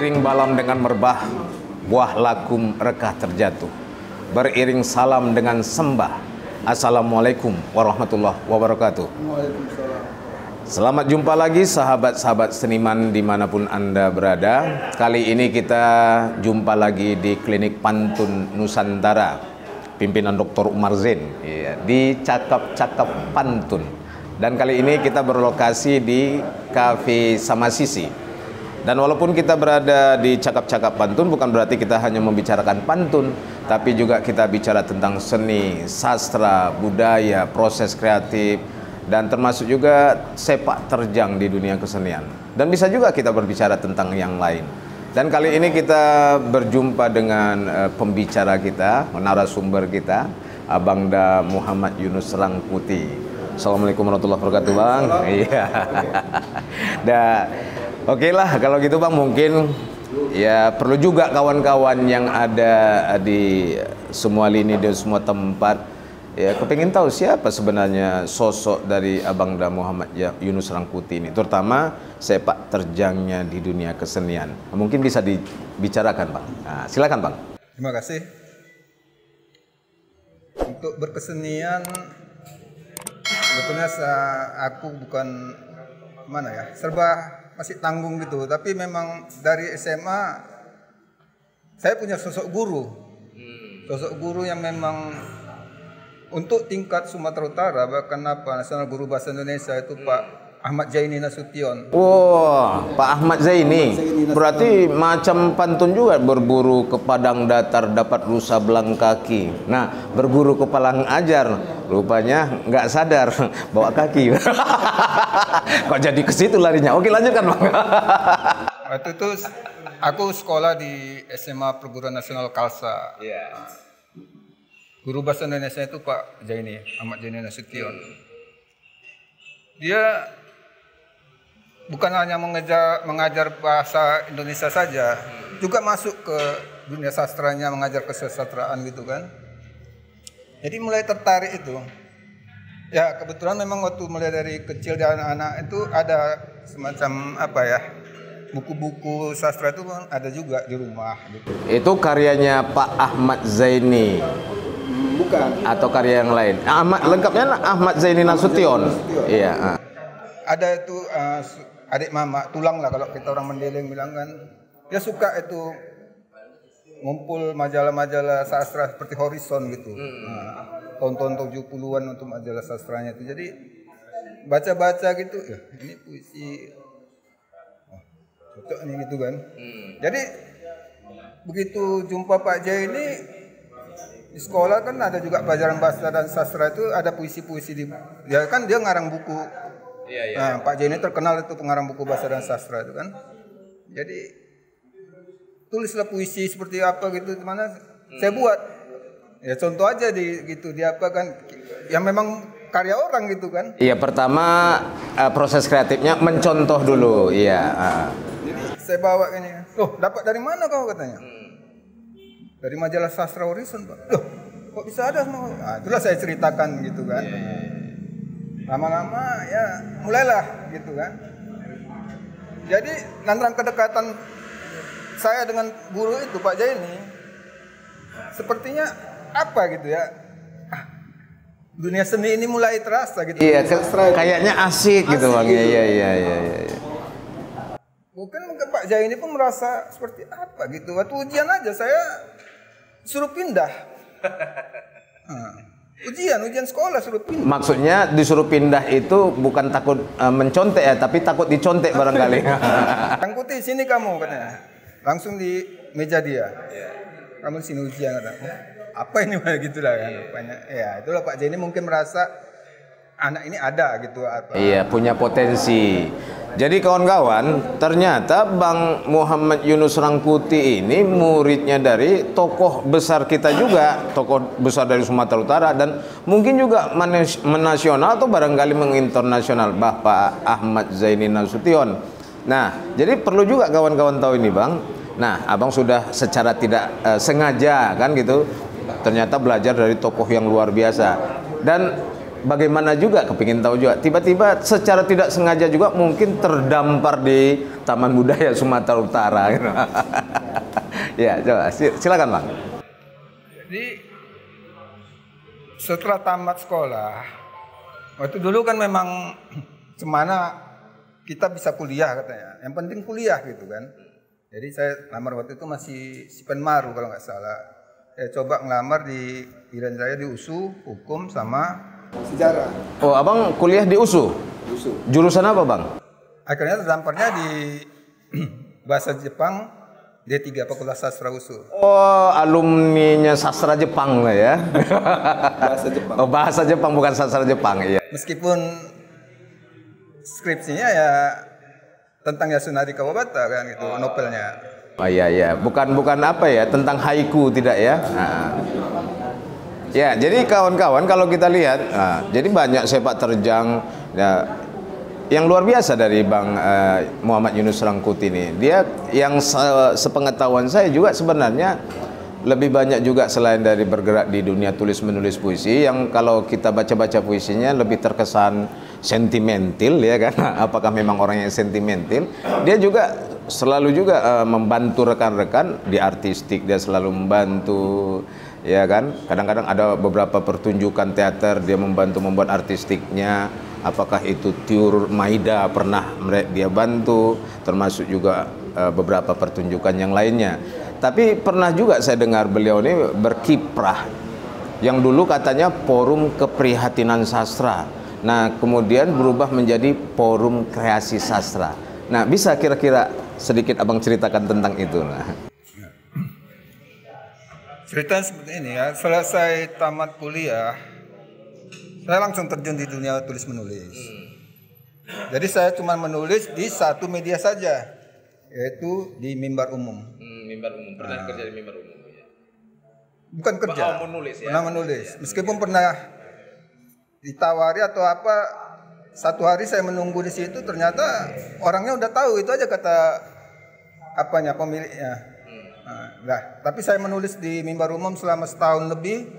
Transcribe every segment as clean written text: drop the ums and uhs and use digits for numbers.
Beriring balam dengan merbah, buah lakum rekah terjatuh. Beriring salam dengan sembah. Assalamualaikum warahmatullahi wabarakatuh. Selamat jumpa lagi sahabat-sahabat seniman dimanapun Anda berada. Kali ini kita jumpa lagi di Klinik Pantun Nusantara, pimpinan Dr. Umar Zain, di Cakap-Cakap Pantun. Dan kali ini kita berlokasi di Cafe Sama Sisi. Dan walaupun kita berada di Cakap-Cakap Pantun, bukan berarti kita hanya membicarakan pantun, tapi juga kita bicara tentang seni, sastra, budaya, proses kreatif, dan termasuk juga sepak terjang di dunia kesenian. Dan bisa juga kita berbicara tentang yang lain. Dan kali ini kita berjumpa dengan pembicara kita, narasumber kita, Abangda Muhammad Yunus Rangkuti. Assalamualaikum warahmatullahi wabarakatuh, Bang. Iya. Oke lah, kalau gitu Bang, mungkin ya perlu juga kawan-kawan yang ada di semua lini, di semua tempat, ya kepingin tahu siapa sebenarnya sosok dari Abangda Muhammad Yunus Rangkuti ini, terutama sepak terjangnya di dunia kesenian. Mungkin bisa dibicarakan, Bang. Nah, silakan, Bang. Terima kasih. Untuk berkesenian, sebetulnya aku bukan serba masih tanggung gitu, tapi memang dari SMA saya punya sosok guru yang memang untuk tingkat Sumatera Utara, bahkan Nasional Guru Bahasa Indonesia itu Pak Ahmad Zaini Nasution. Wow, Pak Ahmad Zaini. Berarti macam pantun juga, berburu ke padang datar dapat rusa belang kaki. Nah, berguru ke palang ajar, rupanya nggak sadar bawa kaki. Kok jadi ke situ larinya? Oke, lanjutkan, Bang. Waktu itu aku sekolah di SMA Perguruan Nasional Khalsa. Guru Bahasa Indonesia itu Pak Zaini, Ahmad Zaini Nasution. Dia bukan hanya mengajar bahasa Indonesia saja, juga masuk ke dunia sastranya, mengajar kesusastraan gitu kan. Jadi mulai tertarik itu. Ya kebetulan memang waktu mulai dari kecil dan anak-anak itu ada semacam buku-buku sastra itu ada juga di rumah gitu. Itu karyanya Pak Ahmad Zaini. Bukan. Atau karya yang lain. Lengkapnya Ahmad Zaini Nasution. Iya. Ada itu adik mama tulang lah kalau kita orang Mendeleng bilang kan. Dia suka itu ngumpul majalah-majalah sastra seperti Horizon gitu. Tahun-tahun 70-an untuk majalah sastranya itu. Jadi baca-baca gitu, ya ini puisi. Cocok nih gitu kan. Jadi begitu jumpa Pak Jai ini di sekolah kan ada juga pelajaran bahasa dan sastra, itu ada puisi-puisi ya kan dia ngarang buku. Nah, Pak Jai ini terkenal itu pengarang buku bahasa dan sastra itu kan. Jadi tulislah puisi seperti apa gitu, mana saya buat. Ya contoh aja gitu dia apa kan, yang memang karya orang gitu kan. Iya, pertama proses kreatifnya mencontoh dulu. Iya. Jadi saya bawa ini. Loh, dapat dari mana kau katanya? Dari majalah sastra Horizon, Pak. Loh, kok bisa ada semua? Nah, itulah saya ceritakan gitu kan. Lama-lama ya mulailah gitu kan. Jadi lantaran kedekatan saya dengan guru itu Pak Zaini, sepertinya gitu ya. Dunia seni ini mulai terasa gitu. Iya, kayaknya asik gitu, Bang. Iya. Mungkin Pak Zaini pun merasa seperti apa gitu. Waktu ujian aja saya suruh pindah. Ujian sekolah suruh pindah. Maksudnya disuruh pindah itu bukan takut mencontek ya, tapi takut dicontek barangkali. Rangkuti sini kamu katanya. Langsung di meja dia. Kamu di sini ujian katanya. Apa ini gitulah kan rupanya. Ya, itulah Pak Zaini mungkin merasa anak ini ada gitu apa. Iya, punya potensi. Jadi kawan-kawan, ternyata Bang Muhammad Yunus Rangkuti ini muridnya dari tokoh besar kita juga, tokoh besar dari Sumatera Utara, dan mungkin juga menasional atau barangkali menginternasional, Bapak Ahmad Zaini Nasution. Nah, jadi perlu juga kawan-kawan tahu ini, Bang. Nah, Abang sudah secara tidak sengaja kan gitu, ternyata belajar dari tokoh yang luar biasa. Dan bagaimana juga, kepingin tahu juga. Tiba-tiba secara tidak sengaja juga mungkin terdampar di Taman Budaya Sumatera Utara. Gitu. Ya, coba silakan Bang. Jadi setelah tamat sekolah, waktu dulu kan memang semana kita bisa kuliah katanya. Yang penting kuliah gitu kan. Jadi saya lamar waktu itu masih Sipenmaru kalau nggak salah. Saya coba ngelamar di pilihan saya di USU, hukum sama sejarah. Oh, Abang kuliah di USU? USU. Jurusan apa Bang? Akhirnya terdamparnya di bahasa Jepang D3 Fakultas Sastra USU. Oh, alumninya sastra Jepang lah ya. Bahasa Jepang. Oh, bahasa Jepang bukan sastra Jepang, iya. Meskipun skripsinya ya tentang Yasunari Kawabata kan gitu, novelnya. Oh iya, bukan apa ya, tentang haiku tidak ya? Nah. Ya, jadi kawan-kawan kalau kita lihat, jadi banyak sepak terjang ya, yang luar biasa dari Bang Muhammad Yunus Rangkuti ini. Dia yang sepengetahuan saya juga sebenarnya lebih banyak juga selain dari bergerak di dunia tulis menulis puisi, yang kalau kita baca-baca puisinya lebih terkesan sentimental ya kan. Apakah memang orang yang sentimental? Dia juga selalu juga membantu rekan-rekan di artistik, dia selalu membantu ya kan. Kadang-kadang ada beberapa pertunjukan teater dia membantu membuat artistiknya. Apakah itu Tiur Maida pernah dia bantu, termasuk juga beberapa pertunjukan yang lainnya. Tapi pernah juga saya dengar beliau ini berkiprah yang dulu katanya Forum Keprihatinan Sastra. Nah, kemudian berubah menjadi Forum Kreasi Sastra. Nah, bisa kira-kira sedikit Abang ceritakan tentang itu? Nah. Cerita seperti ini ya, selesai tamat kuliah, saya langsung terjun di dunia tulis menulis. Jadi saya cuma menulis di satu media saja, yaitu di Mimbar Umum. Mimbar Umum, pernah kerja di Mimbar Umum? Ya? Bukan kerja, menulis, ya? Pernah menulis. Meskipun pernah ditawari atau apa, satu hari saya menunggu di situ, ternyata orangnya udah tahu itu aja kata apanya pemiliknya. Nah, tapi saya menulis di Mimbar Umum selama setahun lebih,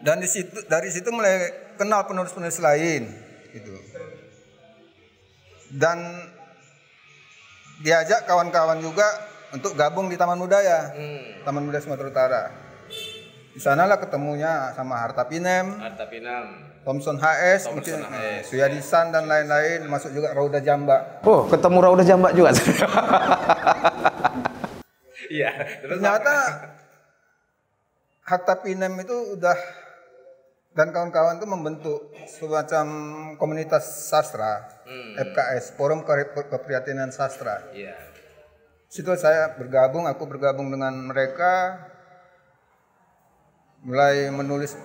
dan dari situ mulai kenal penulis-penulis lain, gitu. Dan diajak kawan-kawan juga untuk gabung di Taman Budaya, Taman Budaya Sumatera Utara. Di sanalah ketemunya sama Harta Pinem, Thomson HS, mungkin Suyadisan dan lain-lain, masuk juga Rauda Jamba. Oh, ketemu Rauda Jamba juga. Iya. Ternyata Harta Pinem itu udah, dan kawan-kawan itu membentuk semacam komunitas sastra, FKS, Forum Keprihatinan Sastra. Iya. Situ saya bergabung, aku bergabung dengan mereka, mulai menulis,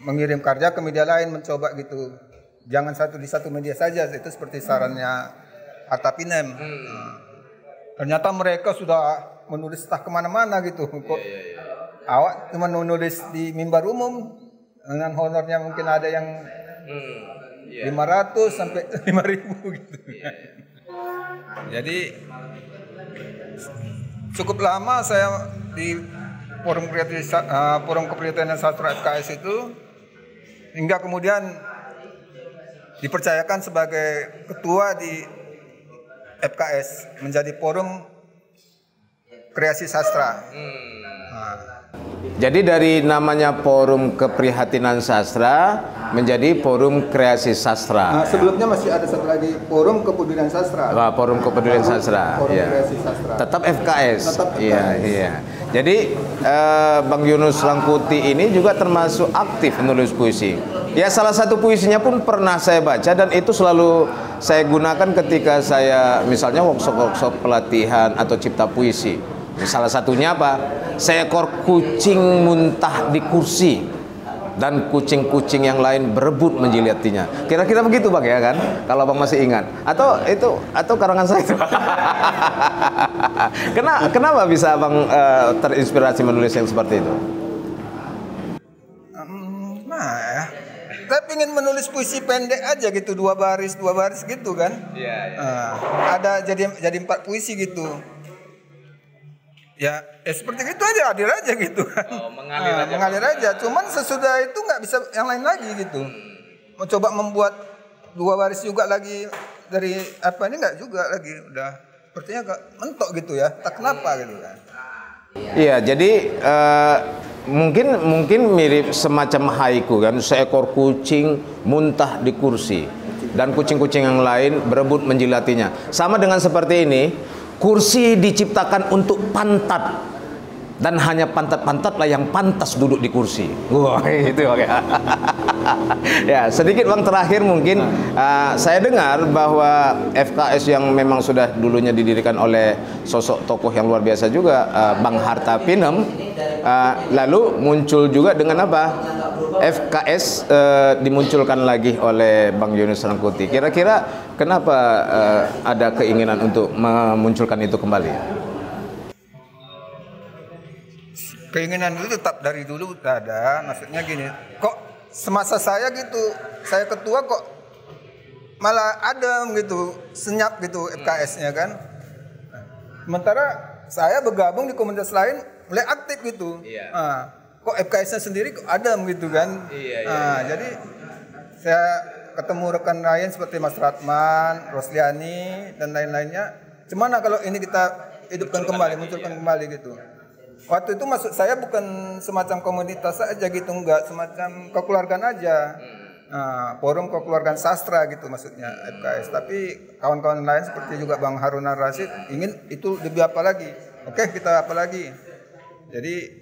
mengirim karya ke media lain, mencoba gitu. Jangan di satu media saja, itu seperti sarannya Harta Pinem. Ternyata mereka sudah menulis entah kemana-mana gitu. Kok awak cuma menulis di Mimbar Umum dengan honornya mungkin ada yang 500 sampai 5.000 gitu. Jadi cukup lama saya di Forum Keprihatinan Sastra FKS itu, hingga kemudian dipercayakan sebagai ketua di FKS, menjadi Forum Kreasi Sastra. Jadi dari namanya Forum Keprihatinan Sastra menjadi Forum Kreasi Sastra. Sebelumnya masih ada satu lagi, Forum Kepedulian Sastra. Forum Kepedulian Sastra. Forum Ya. Kreasi Sastra. Tetap FKS. Tetap FKS. Iya. Jadi Bang Yunus Rangkuti ini juga termasuk aktif menulis puisi. Ya, salah satu puisinya pun pernah saya baca, dan itu selalu saya gunakan ketika saya misalnya workshop pelatihan atau cipta puisi. Salah satunya apa? Seekor kucing muntah di kursi dan kucing-kucing yang lain berebut menjilatinya. Kira-kira begitu Bang ya kan? Kalau Bang masih ingat. Atau karangan saya itu. Kenapa bisa Bang terinspirasi menulis yang seperti itu? Saya ingin menulis puisi pendek aja gitu, dua baris gitu kan. Ada jadi 4 puisi gitu. Ya, seperti itu aja, hadir aja gitu kan. Mengalir aja. Cuman sesudah itu nggak bisa yang lain lagi gitu. Mau coba membuat 2 baris juga lagi dari apa ini nggak juga lagi. Udah sepertinya agak mentok gitu ya. Tak kenapa gitu kan. Iya, jadi mungkin mirip semacam haiku kan, seekor kucing muntah di kursi dan kucing-kucing yang lain berebut menjilatinya. Sama dengan seperti ini. Kursi diciptakan untuk pantat dan hanya pantat-pantatlah yang pantas duduk di kursi. Wah, itu oke. Ya, sedikit Bang terakhir mungkin saya dengar bahwa FKS yang memang sudah dulunya didirikan oleh sosok tokoh yang luar biasa juga, Bang Harta Pinem, lalu muncul juga dengan apa? FKS dimunculkan lagi oleh Bang Yunus Rangkuti. Kira-kira kenapa ada keinginan untuk memunculkan itu kembali? Keinginan itu tetap dari dulu udah ada. Maksudnya gini, kok semasa saya gitu, saya ketua kok malah adem gitu, senyap gitu FKS-nya kan. Sementara saya bergabung di komunitas lain mulai aktif gitu. Kok FKS-nya sendiri kok adem gitu kan. Jadi saya ketemu rekan lain seperti Mas Ratman, Rosliani dan lain-lainnya. Gimana kalau ini kita hidupkan kembali, munculkan kembali gitu. Waktu itu maksud saya bukan semacam komunitas aja gitu, enggak, semacam kekeluargaan aja. Forum kekeluargaan sastra gitu maksudnya FKS. Tapi kawan-kawan lain seperti juga Bang Haruna Rasid ingin itu lebih apa lagi. Oke, kita apa lagi. Jadi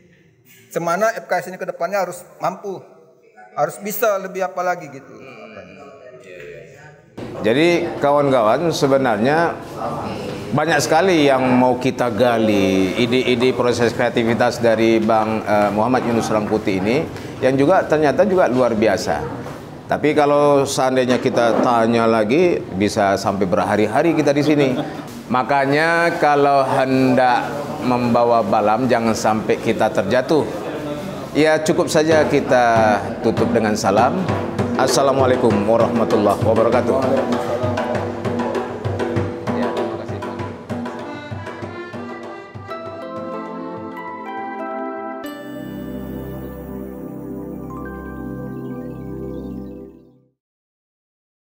semana FKS ini ke depannya harus mampu, harus bisa lebih apa lagi gitu. Jadi kawan-kawan sebenarnya banyak sekali yang mau kita gali, ide-ide proses kreativitas dari Bang Muhammad Yunus Rangkuti ini yang juga ternyata juga luar biasa. Tapi kalau seandainya kita tanya lagi bisa sampai berhari-hari kita di sini. Makanya kalau hendak membawa balam jangan sampai kita terjatuh. Ya cukup saja kita tutup dengan salam. Assalamualaikum warahmatullahi wabarakatuh.